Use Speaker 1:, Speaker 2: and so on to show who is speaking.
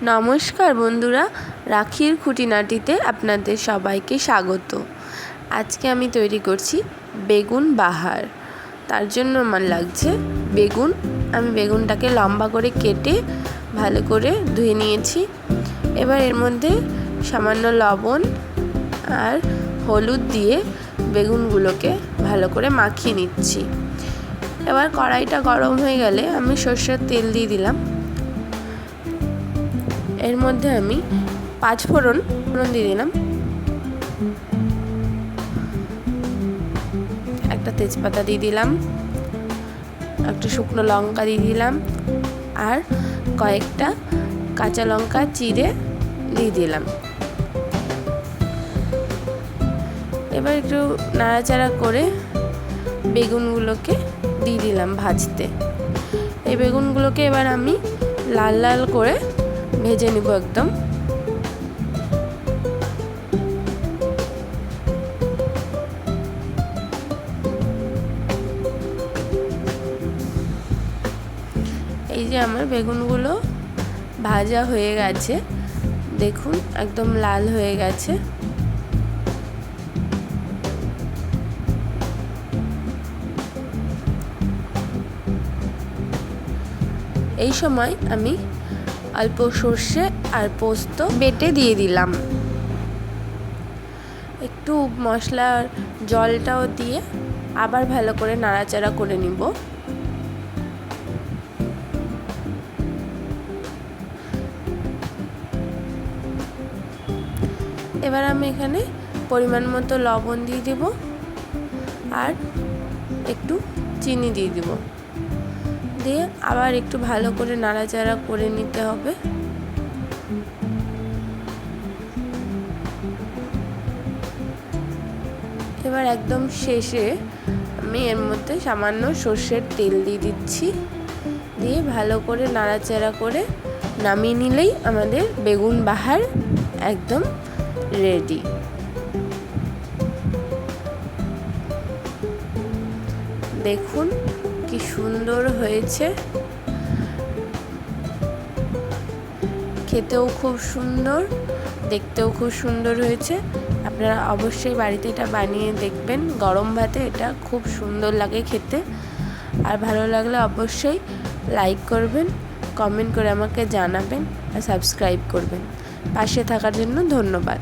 Speaker 1: নমস্কার বন্ধুরা, রাখির খুঁটিনাটিতে আপনাদের সবাইকে স্বাগত। আজকে আমি তৈরি করছি বেগুন বাহার। তার জন্য আমার লাগছে বেগুন। আমি বেগুনটাকে লম্বা করে কেটে ভালো করে ধুয়ে নিয়েছি। এবার এর মধ্যে সামান্য লবণ আর হলুদ দিয়ে বেগুনগুলোকে ভালো করে মাখিয়ে নিচ্ছি। এবার কড়াইটা গরম হয়ে গেলে আমি সরষের তেল দিয়ে দিলাম। এর মধ্যে আমি 5 ফোড়ন দিয়ে দিলাম, একটা তেজপাতা দিয়ে দিলাম, একটা শুকনো লঙ্কা দিয়ে দিলাম আর কয়েকটা কাঁচা লঙ্কা চিড়ে দিয়ে দিলাম। এবার একটু নাড়াচাড়া করে বেগুনগুলোকে দিয়ে দিলাম ভাজতে। এই বেগুনগুলোকে এবার আমি লাল লাল করে ভেজে নিব একদম। এই যে আমার বেগুনগুলো ভাজা হয়ে গেছে, দেখুন একদম লাল হয়ে গেছে। এই সময় আমি অল্প সর্ষে আর পোস্ত বেটে দিয়ে দিলাম। একটু মশলার জলটাও দিয়ে আবার ভালো করে নাড়াচাড়া করে নিব। এবার আমি এখানে পরিমাণ মতো লবণ দিয়ে দেব আর একটু চিনি দিয়ে দেব, দিয়ে আবার একটু ভালো করে নাড়াচাড়া করে নিতে হবে। এবার একদম শেষে আমি এর মধ্যে সামান্য সর্ষের তেল দিয়ে দিচ্ছি, দিয়ে ভালো করে নাড়াচাড়া করে নামিয়ে নিলেই আমাদের বেগুন বাহার একদম রেডি। দেখুন কি সুন্দর হয়েছে, খেতেও খুব সুন্দর, দেখতেও খুব সুন্দর হয়েছে। আপনারা অবশ্যই বাড়িতে এটা বানিয়ে দেখবেন। গরম ভাতে এটা খুব সুন্দর লাগে খেতে। আর ভালো লাগলে অবশ্যই লাইক করবেন, কমেন্ট করে আমাকে জানাবেন আর সাবস্ক্রাইব করবেন। পাশে থাকার জন্য ধন্যবাদ।